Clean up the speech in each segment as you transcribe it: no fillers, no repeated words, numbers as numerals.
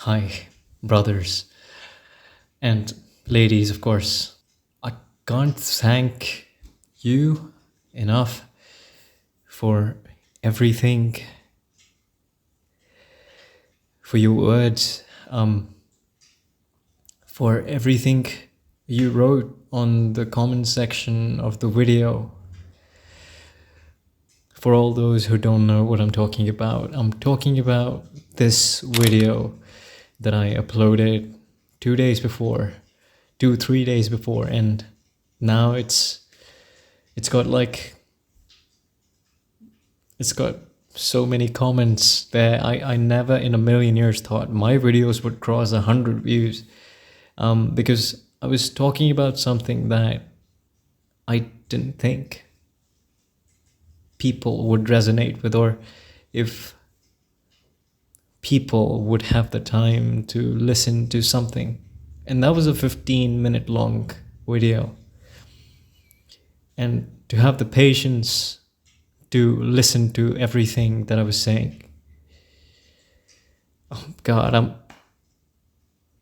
Hi, brothers and ladies, of course. I can't thank you enough for everything, for your words, for everything you wrote on the comment section of the video. For all those who don't know what I'm talking about this video that I uploaded 2 days before, 3 days before, and now it's got so many comments there. I never in a million years thought my videos would cross 100 views, because I was talking about something that I didn't think people would resonate with, or if people would have the time to listen to something. And that was a 15-minute long video. And to have the patience to listen to everything that I was saying. Oh God, I'm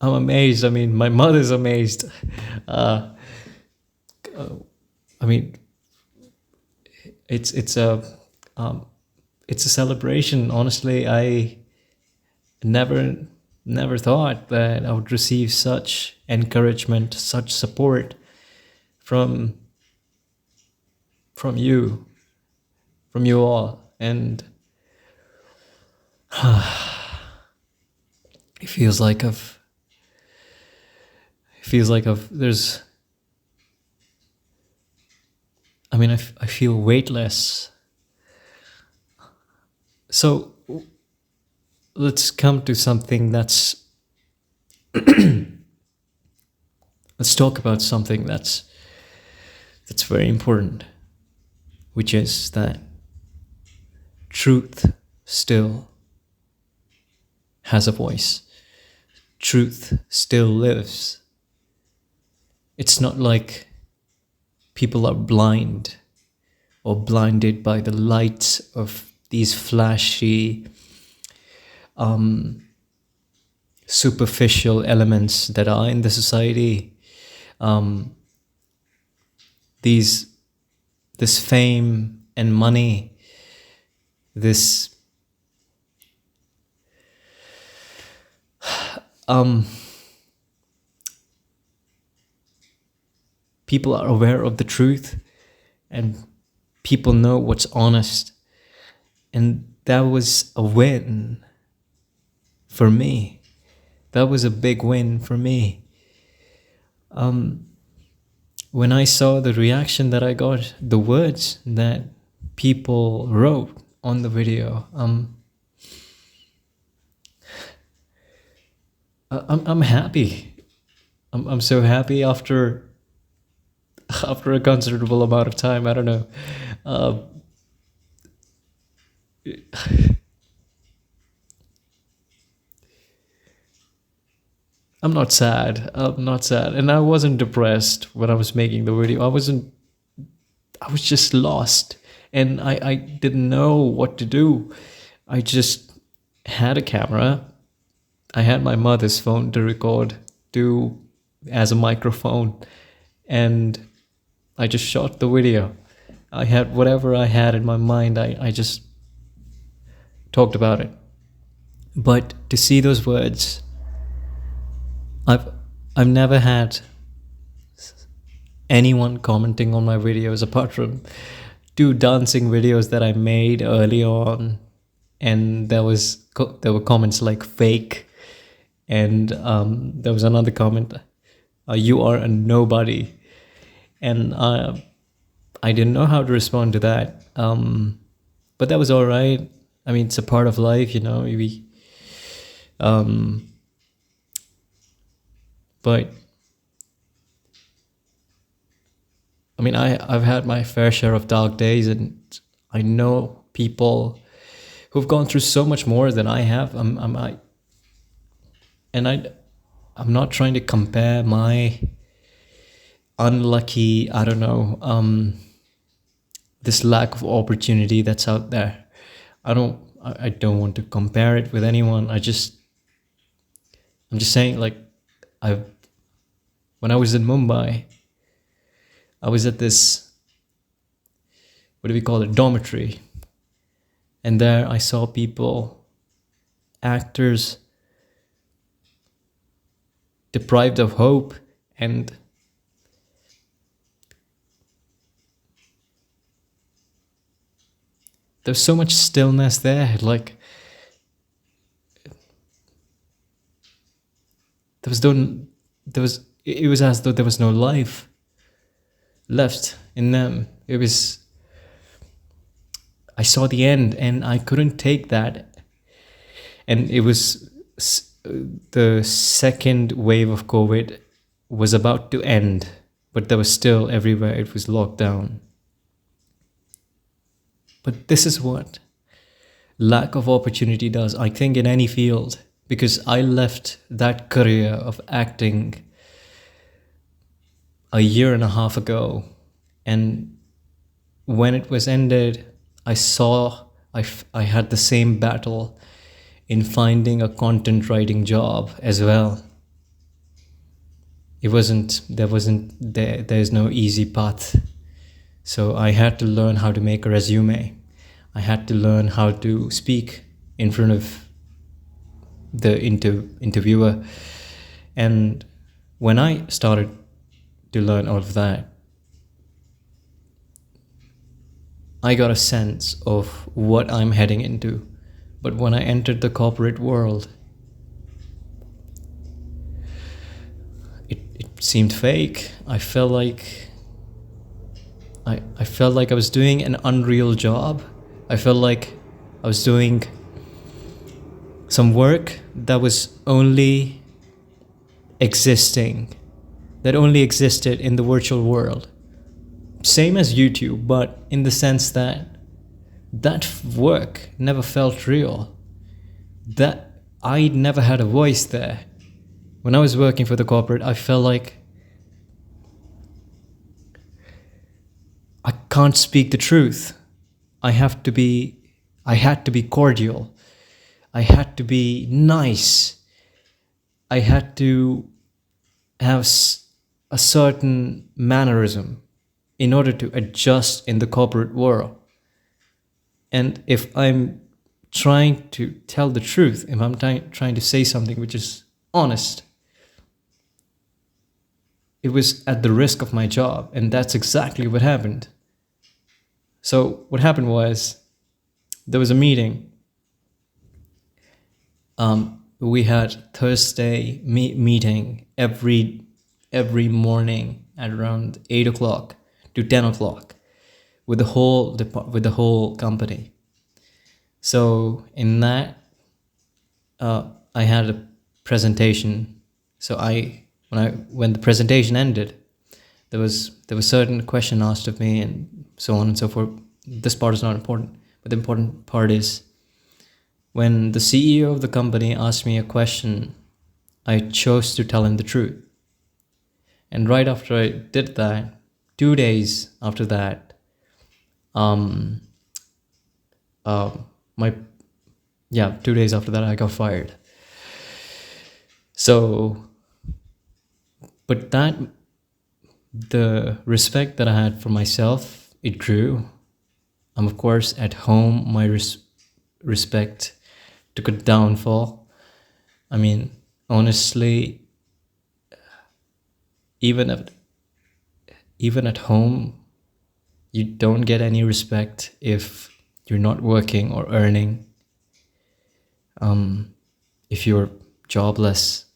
amazed. I mean, my mother's amazed. I mean, it's a celebration. Honestly, I never thought that I would receive such encouragement, such support from you, all. And it feels like there's, I mean, I feel weightless. So let's come to something that's let's talk about something that's very important, which is that truth still has a voice. Truth still lives. It's not like people are blind or blinded by the lights of these flashy, superficial elements that are in the society. This fame and money, this people are aware of the truth, and people know what's honest. And that was a win for me. That was a big win for me. When I saw the reaction that I got, the words that people wrote on the video, I'm happy. I'm so happy after a considerable amount of time. I don't know. I'm not sad. And I wasn't depressed when I was making the video. I was just lost. And I didn't know what to do. I just had a camera. I had my mother's phone to record as a microphone. And I just shot the video. I had whatever I had in my mind. I just talked about it. But to see those words, I've never had anyone commenting on my videos apart from 2 dancing videos that I made early on, and there were comments like fake, and there was another comment, you are a nobody, and I didn't know how to respond to that, but that was all right. I mean, it's a part of life, you know. But I mean, I've had my fair share of dark days, and I know people who've gone through so much more than I have. I'm not trying to compare my unlucky, I don't know, this lack of opportunity that's out there. I don't want to compare it with anyone. I just I'm just saying, like, I when I was in Mumbai, I was at this, what do we call it, dormitory, and there I saw people, actors, deprived of hope, and there's so much stillness there. Like, there was no, there was it was as though there was no life left in them. It was, I saw the end and I couldn't take that. And it was the second wave of COVID was about to end, but there was still everywhere it was locked down. But this is what lack of opportunity does, I think, in any field, because I left that career of acting a year and a half ago, and when it was ended, I saw I had the same battle in finding a content writing job as well. There's no easy path. So I had to learn how to make a resume. I had to learn how to speak in front of the interviewer. And when I started to learn all of that, I got a sense of what I'm heading into. But when I entered the corporate world, it seemed fake. I felt like I was doing an unreal job. I felt like I was doing some work that was only existing, that only existed in the virtual world. Same as YouTube, but in the sense that that work never felt real. That I never had a voice there. When I was working for the corporate, I felt like I can't speak the truth. I had to be cordial. I had to be nice. I had to have a certain mannerism in order to adjust in the corporate world. And if I'm trying to tell the truth, if I'm trying to say something which is honest, it was at the risk of my job. And that's exactly what happened. So what happened was, there was a meeting. We had Thursday meeting every morning at around 8 o'clock to 10 o'clock with the whole company. So in that, I had a presentation. So when the presentation ended, there was certain question asked of me and so on and so forth. This part is not important, but the important part is, when the CEO of the company asked me a question, I chose to tell him the truth. And right after I did that, 2 days after that, my 2 days after that, I got fired. So, but the respect that I had for myself, it grew. Of course, at home, my respect took a downfall. I mean, honestly, even at home, you don't get any respect if you're not working or earning. If you're jobless,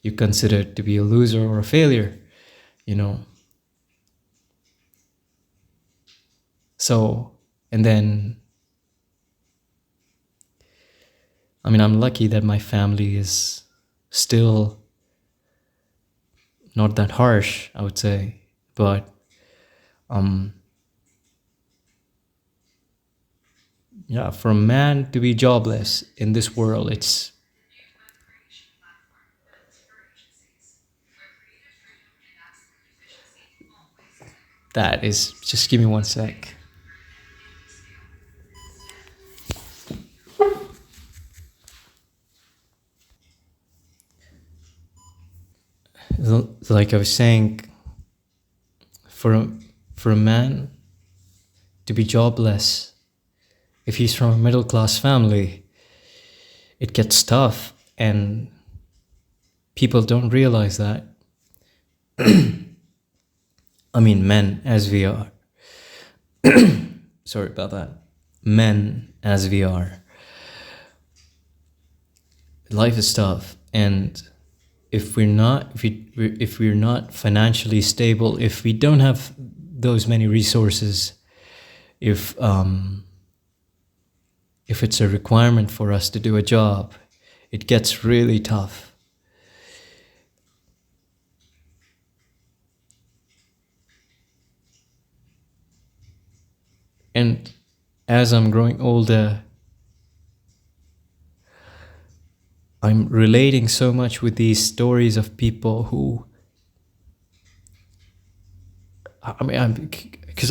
you're considered to be a loser or a failure, you know. So, and then, I mean, I'm lucky that my family is still not that harsh, I would say, but for a man to be jobless in this world, just give me one sec. like I was saying, for a man to be jobless, if he's from a middle class family, it gets tough, and people don't realize that. I mean, men as we are. Sorry about that. Men as we are. Life is tough, and if we're not financially stable, if we don't have those many resources, if it's a requirement for us to do a job, it gets really tough. And as I'm growing older, I'm relating so much with these stories of people who, because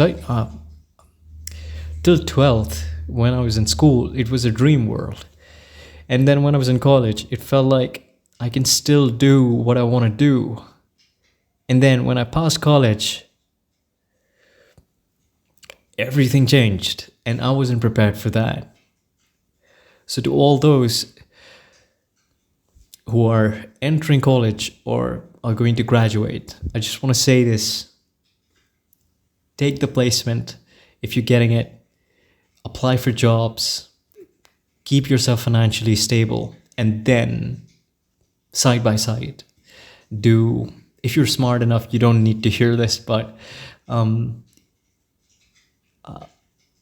till 12th, when I was in school, it was a dream world. And then when I was in college, it felt like I can still do what I want to do. And then when I passed college, everything changed, and I wasn't prepared for that. So to all those who are entering college or are going to graduate, I just want to say this. Take the placement if you're getting it. Apply for jobs. Keep yourself financially stable. And then, side by side, if you're smart enough, you don't need to hear this, but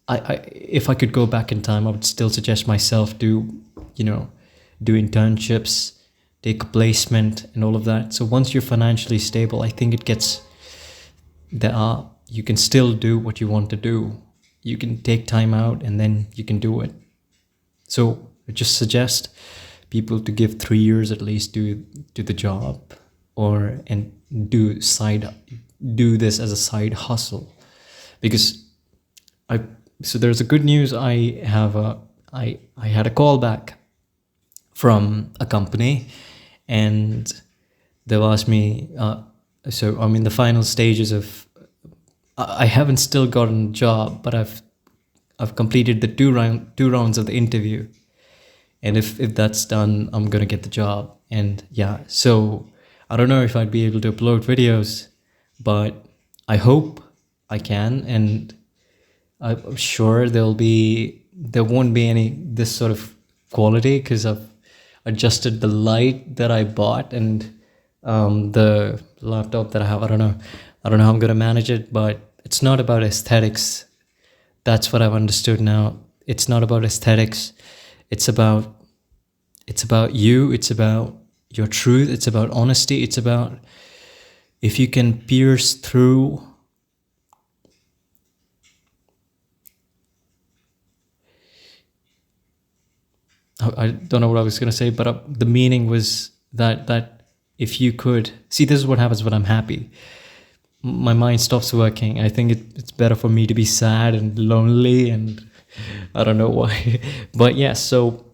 if I could go back in time, I would still suggest myself do internships, take a placement, and all of that. So once you're financially stable, I think you can still do what you want to do. You can take time out, and then you can do it. So I just suggest people to give 3 years at least to the job, and do this as a side hustle, because so there's a good news. I had a call back from a company, and they've asked me. So I'm in the final stages of. I haven't still gotten a job, but I've completed the two rounds of the interview, and if that's done, I'm gonna get the job. And yeah, so I don't know if I'd be able to upload videos, but I hope I can, and I'm sure there won't be any this sort of quality, because I've adjusted the light that I bought and the laptop that I have. I don't know how I'm gonna manage it, but it's not about aesthetics. That's what I've understood now. It's not about aesthetics. It's about you. It's about your truth. It's about honesty. It's about if you can pierce through I don't know what I was going to say, but the meaning was that if you could see, this is what happens when I'm happy. My mind stops working. I think it's better for me to be sad and lonely, and I don't know why. But yeah, so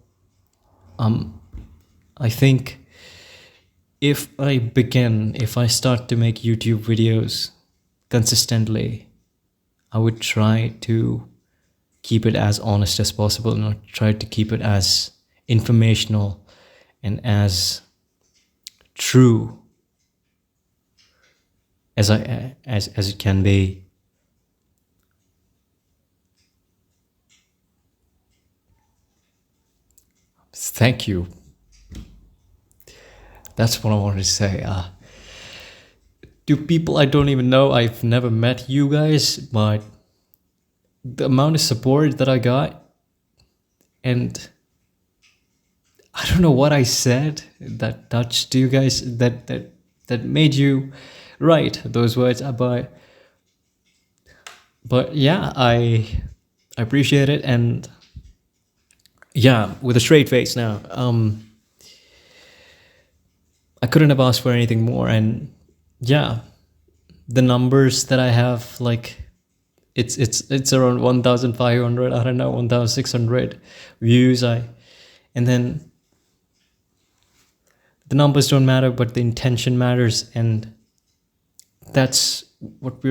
I think if I start to make YouTube videos consistently, I would try to keep it as honest as possible, and try to keep it as informational and as true as it can be. Thank you. That's what I wanted to say. To people I don't even know, I've never met you guys, but the amount of support that I got, and I don't know what I said that touched you guys, that made you write those words. But yeah, I appreciate it, and yeah, with a straight face now. I couldn't have asked for anything more, and yeah, the numbers that I have, like it's around 1,500. I don't know, 1,600 views. And then The numbers don't matter, but the intention matters. And that's what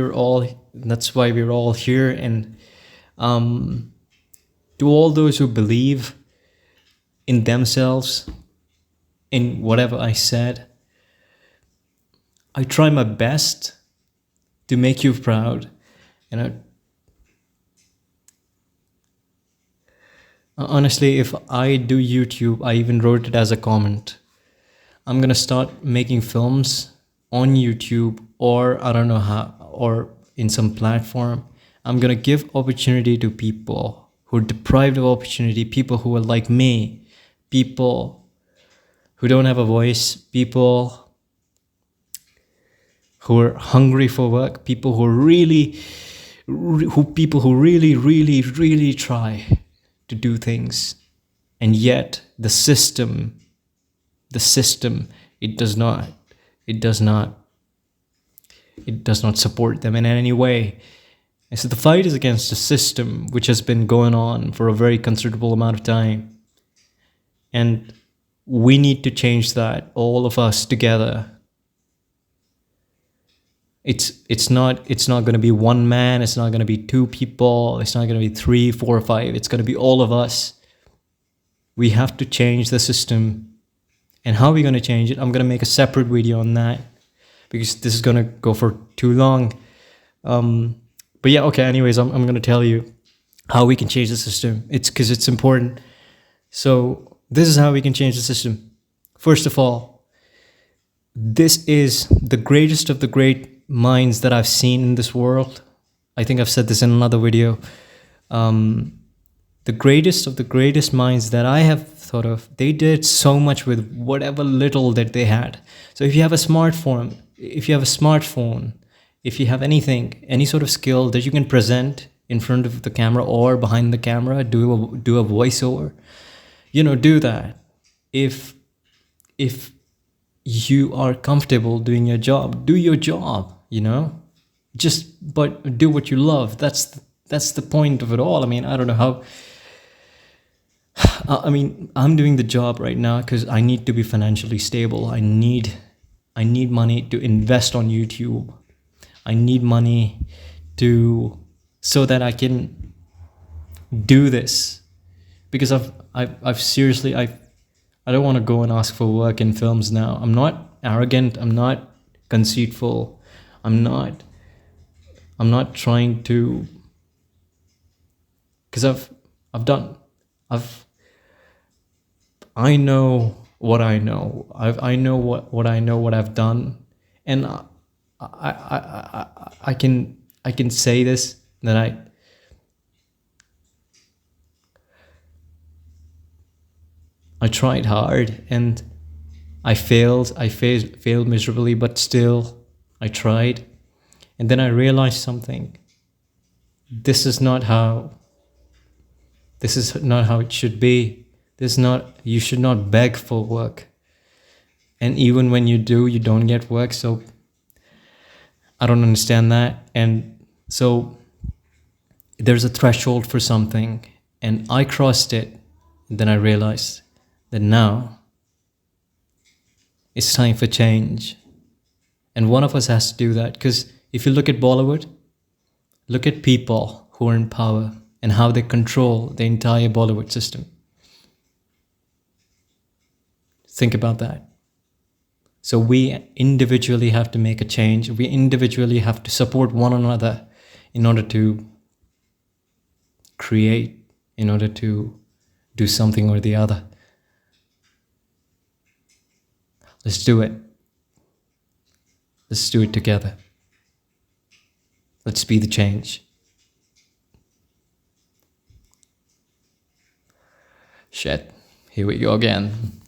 that's why we're all here. And to all those who believe in themselves, in whatever I said, I try my best to make you proud. And honestly, if I do YouTube, I even wrote it as a comment. I'm gonna start making films on YouTube, or I don't know how, or in some platform. I'm gonna give opportunity to people who are deprived of opportunity, people who are like me, people who don't have a voice, people who are hungry for work, people who really really try to do things, and yet the system, it does not support them in any way. And so the fight is against the system, which has been going on for a very considerable amount of time, and we need to change that, all of us together. It's not going to be one man, it's not going to be two people, it's not going to be 3, 4, or 5, it's going to be all of us. We have to change the system. And how are we going to change it? I'm going to make a separate video on that, because this is going to go for too long. But yeah, okay, anyways, I'm going to tell you how we can change the system. It's because it's important. So this is how we can change the system. First of all, this is the greatest of the great minds that I've seen in this world. I think I've said this in another video. The greatest of the greatest minds that I have thought of, they did so much with whatever little that they had. So if you have a smartphone, if you have anything, any sort of skill that you can present in front of the camera or behind the camera, do a voiceover, do that. If you are comfortable doing your job, do your job, but do what you love. That's the point of it all. I mean, I don't know how. I'm doing the job right now because I need to be financially stable. I need money to invest on YouTube. I need money so that I can do this, because I've seriously, I don't want to go and ask for work in films now. I'm not arrogant. I'm not conceitful. I'm not trying to, because I know what I know. I know what I know, what I've done, and I can say this, that I tried hard and I failed failed miserably, but still I tried. And then I realized something. This is not how it should be. You should not beg for work. And even when you do, you don't get work. So I don't understand that. And so there's a threshold for something, and I crossed it. And then I realized that now it's time for change. And one of us has to do that. Because if you look at Bollywood, look at people who are in power and how they control the entire Bollywood system. Think about that. So we individually have to make a change. We individually have to support one another in order to create, in order to do something or the other. Let's do it. Let's do it together. Let's be the change. Shit, here we go again.